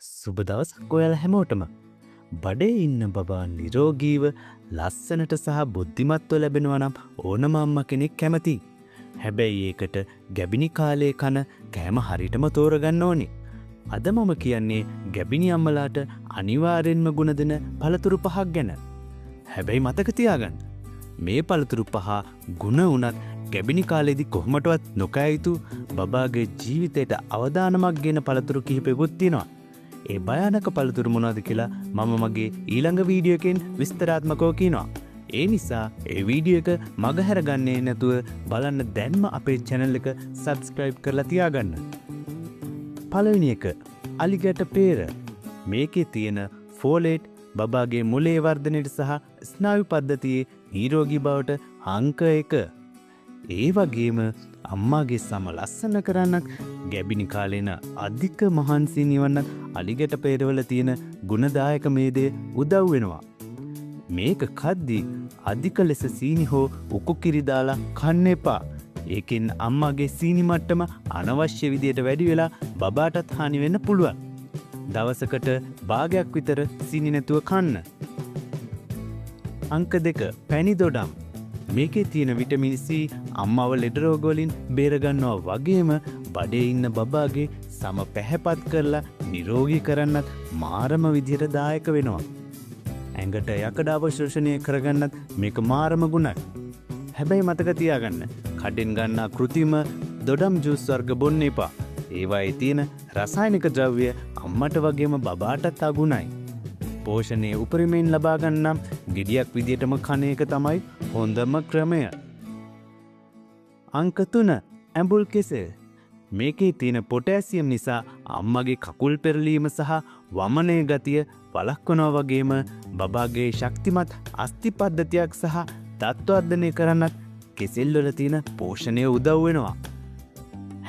සුබ දවසක් ඔයාලා හැමෝටම. බඩේ ඉන්න බබා නිරෝගීව ලස්සනට සහ බුද්ධිමත්ව ලැබෙනවා නම් ඕනම අම්මා කෙනෙක් කැමතියි. හැබැයි ඒකට ගැබිනි කාලේ කන කෑම හරියටම තෝරගන්න ඕනේ. අද මම කියන්නේ ගැබිනි අම්මලාට අනිවාර්යෙන්ම ගුණ දෙන පළතුරු පහක් ගැන. හැබැයි මතක තියාගන්න. මේ පළතුරු පහ ගුණ උනත් ගැබිනි කාලේදී කොහොමටවත් නොකෑ යුතු බබාගේ ජීවිතයට අවදානමක් ගෙන පළතුරු කිහිපෙකුත් තියෙනවා. ඒ භයානක පළතුරු මොනවද කියලා මම මගේ ඊළඟ වීඩියෝ එකෙන් විස්තරාත්මකව කියනවා. ඒ නිසා ඒ වීඩියෝ එක මගහැර ගන්නේ නැතුව බලන්න දැන්ම අපේ channel එක subscribe කරලා තියාගන්න. පළවෙනි එක අලිගැට peer. මේකේ තියෙන folate බබාගේ මොළේ වර්ධනයට සහ ස්නායු පද්ධතියේ නිරෝගී බවට අංක 1. ඒ වගේම අම්මාගේ සම ලස්සන කරන්නත් ගැබිනි කාලේන අධික මහන්සි නිවන්නත් අලිගැට peerවල තියෙන ගුණදායක මේදේ උදව් වෙනවා. මේක කද්දී අධික ලෙස සීනි හෝ උකු කිරි දාලා කන්න එපා. ඒකෙන් අම්මාගේ සීනි මට්ටම අනවශ්‍ය විදියට වැඩි වෙලා බබාටත් හානි වෙන්න පුළුවන්. දවසකට භාගයක් විතර සීනි නැතුව කන්න. අංක 2 පැණි දොඩම්. මේකේ තියෙන විටමින් C අම්මව ලෙඩ රෝග වලින් බේර ගන්නවා වගේම බඩේ ඉන්න බබාගේ සම පැහැපත් කරලා නිරෝගී කරන්නත් මාරම විදියට දායක වෙනවා. ඇඟට යකඩ අවශෝෂණය කරගන්නත් මේක මාරම ගුණයි. හැබැයි මතක තියාගන්න කඩෙන් ගන්නා කෘතිම දොඩම් ජූස් වර්ග බොන්න එපා. ඒවායේ තියෙන රසායනික ද්‍රව්‍ය අම්මට වගේම බබාටත් අගුණයි. පෝෂණය උපරිමයෙන් ලබා ගන්නම් ගෙඩියක් විදියටම කන එක තමයි හොඳම ක්‍රමය. අංක 3 ඇඹුල් කෙසෙල්. මේකේ තියෙන පොටෑසියම් නිසා අම්මගේ කකුල් පෙරලීම සහ වමනය ගතිය වළක්වනවා වගේම බබාගේ ශක්තිමත් අස්ථි පද්ධතියක් සහ තත්ත්වවර්ධනය කරන්නත් කෙසෙල් වල තියෙන පෝෂණය උදව් වෙනවා.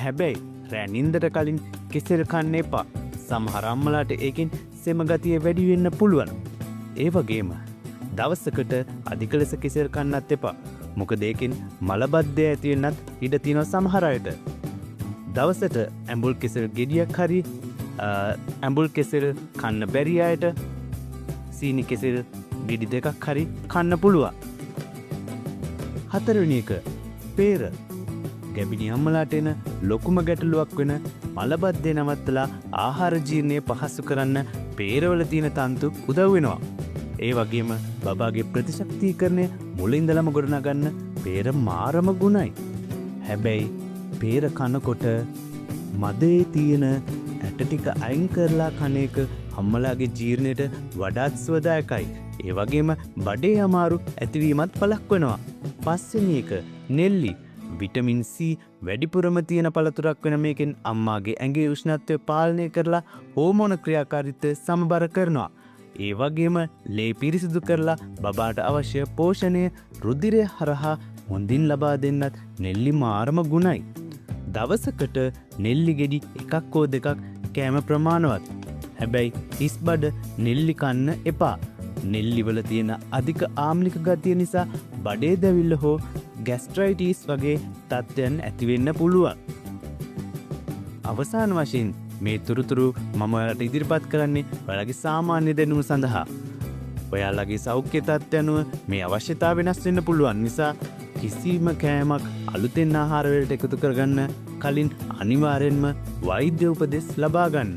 හැබැයි රෑ නින්දට කලින් කෙසෙල් කන්න එපා. සමහර අම්මලාට ඒකෙන් සෙම ගතිය වැඩි වෙන්න පුළුවන්. ඒ වගේම දවසකට අධික ලෙස කෙසෙල් කන්නත් එපා. මොකද ඒකෙන් මලබද්ධය ඇති වෙන්නත් ඉඩ තියෙනවා සමහර අයට. දවසට ඇඹුල් කෙසෙල් ගෙඩියක් හරි ඇඹුල් කෙසෙල් කන්න බැරි අයට සීනි කෙසෙල් ගෙඩි දෙකක් හරි කන්න පුළුවන්. හතරවෙනි එක peer. ගැබිනි අම්මලාට එන ලොකුම ගැටලුවක් වෙන මලබද්ධය නවත්තලා ආහාර ජීර්ණය පහසු කරන්න peerවල තියෙන තන්තු උදව් වෙනවා. ඒ වගේම බබාගේ ප්‍රතිශක්තිකරණය මුලින්දලම ගොඩනගන්න peer මාරම ගුණයි. හැබැයි peer කනකොට මදේ තියෙන ඇට ටික අයින් කරලා කන එක අම්මලාගේ ජීර්ණයට වඩාත් සුවදායකයි. ඒ වගේම බඩේ අමාරු ඇතිවීමත් වළක්වනවා. පස්වෙනි එක නෙල්ලි. විටමින් C වැඩිපුරම තියෙන පළතුරක් වෙන මේකෙන් අම්මාගේ ඇඟේ උෂ්ණත්වය පාලනය කරලා හෝමෝන ක්‍රියාකාරීත්වය සමබර කරනවා. ඒ වගේම ලේ පිරිසිදු කරලා බබාට අවශ්‍ය පෝෂණය රුධිරය හරහා හොඳින් ලබා දෙන්නත් නෙල්ලි මාරම ගුණයි. දවසකට නෙල්ලි ගෙඩි එකක් හෝ දෙකක් කෑම ප්‍රමාණවත්. හැබැයි හිස් බඩ නෙල්ලි කන්න එපා. නෙල්ලි වල තියෙන අධික ආම්ලික ගතිය නිසා බඩේ දැවිල්ල හෝ ગેස්ට්‍රයිටිස් වගේ තත්ත්වයන් ඇති වෙන්න පුළුවන්. අවසාන වශයෙන් මේ තුරුතුරු මම ඔයාලට ඉදිරිපත් කරන්නේ ඔයාලගේ සාමාන්‍ය දැනුම සඳහා. ඔයාලගේ සෞඛ්‍ය තත්ත්වය අනුව මේ අවශ්‍යතාව වෙනස් වෙන්න පුළුවන් නිසා කිසිම කෑමක් අලුතෙන් ආහාර වලට එකතු කරගන්න කලින් අනිවාර්යෙන්ම වෛද්‍ය උපදෙස් ලබා ගන්න.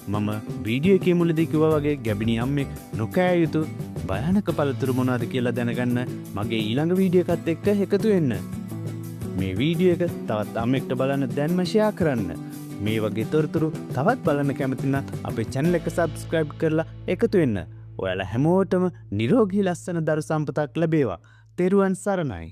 මම වීඩියෝ එකේ මුලදී කිව්වා වගේ ගැබිනි අම්මෙක් නොකෑ යුතු භයානක පළතුරු මොනවද කියලා දැනගන්න මගේ ඊළඟ වීඩියෝ එකත් එක්ක එකතු වෙන්න. මේ වීඩියෝ එක තවත් අම්මෙක්ට බලන්න දැන්ම ෂෙයා කරන්න. මේ වගේ තොරතුරු තවත් බලන්න කැමති නම් අපේ channel එක subscribe කරලා එකතු වෙන්න. ඔයාලා හැමෝටම නිරෝගී ලස්සන දරු සම්පතක් ලැබේවා. තෙරුවන් සරණයි.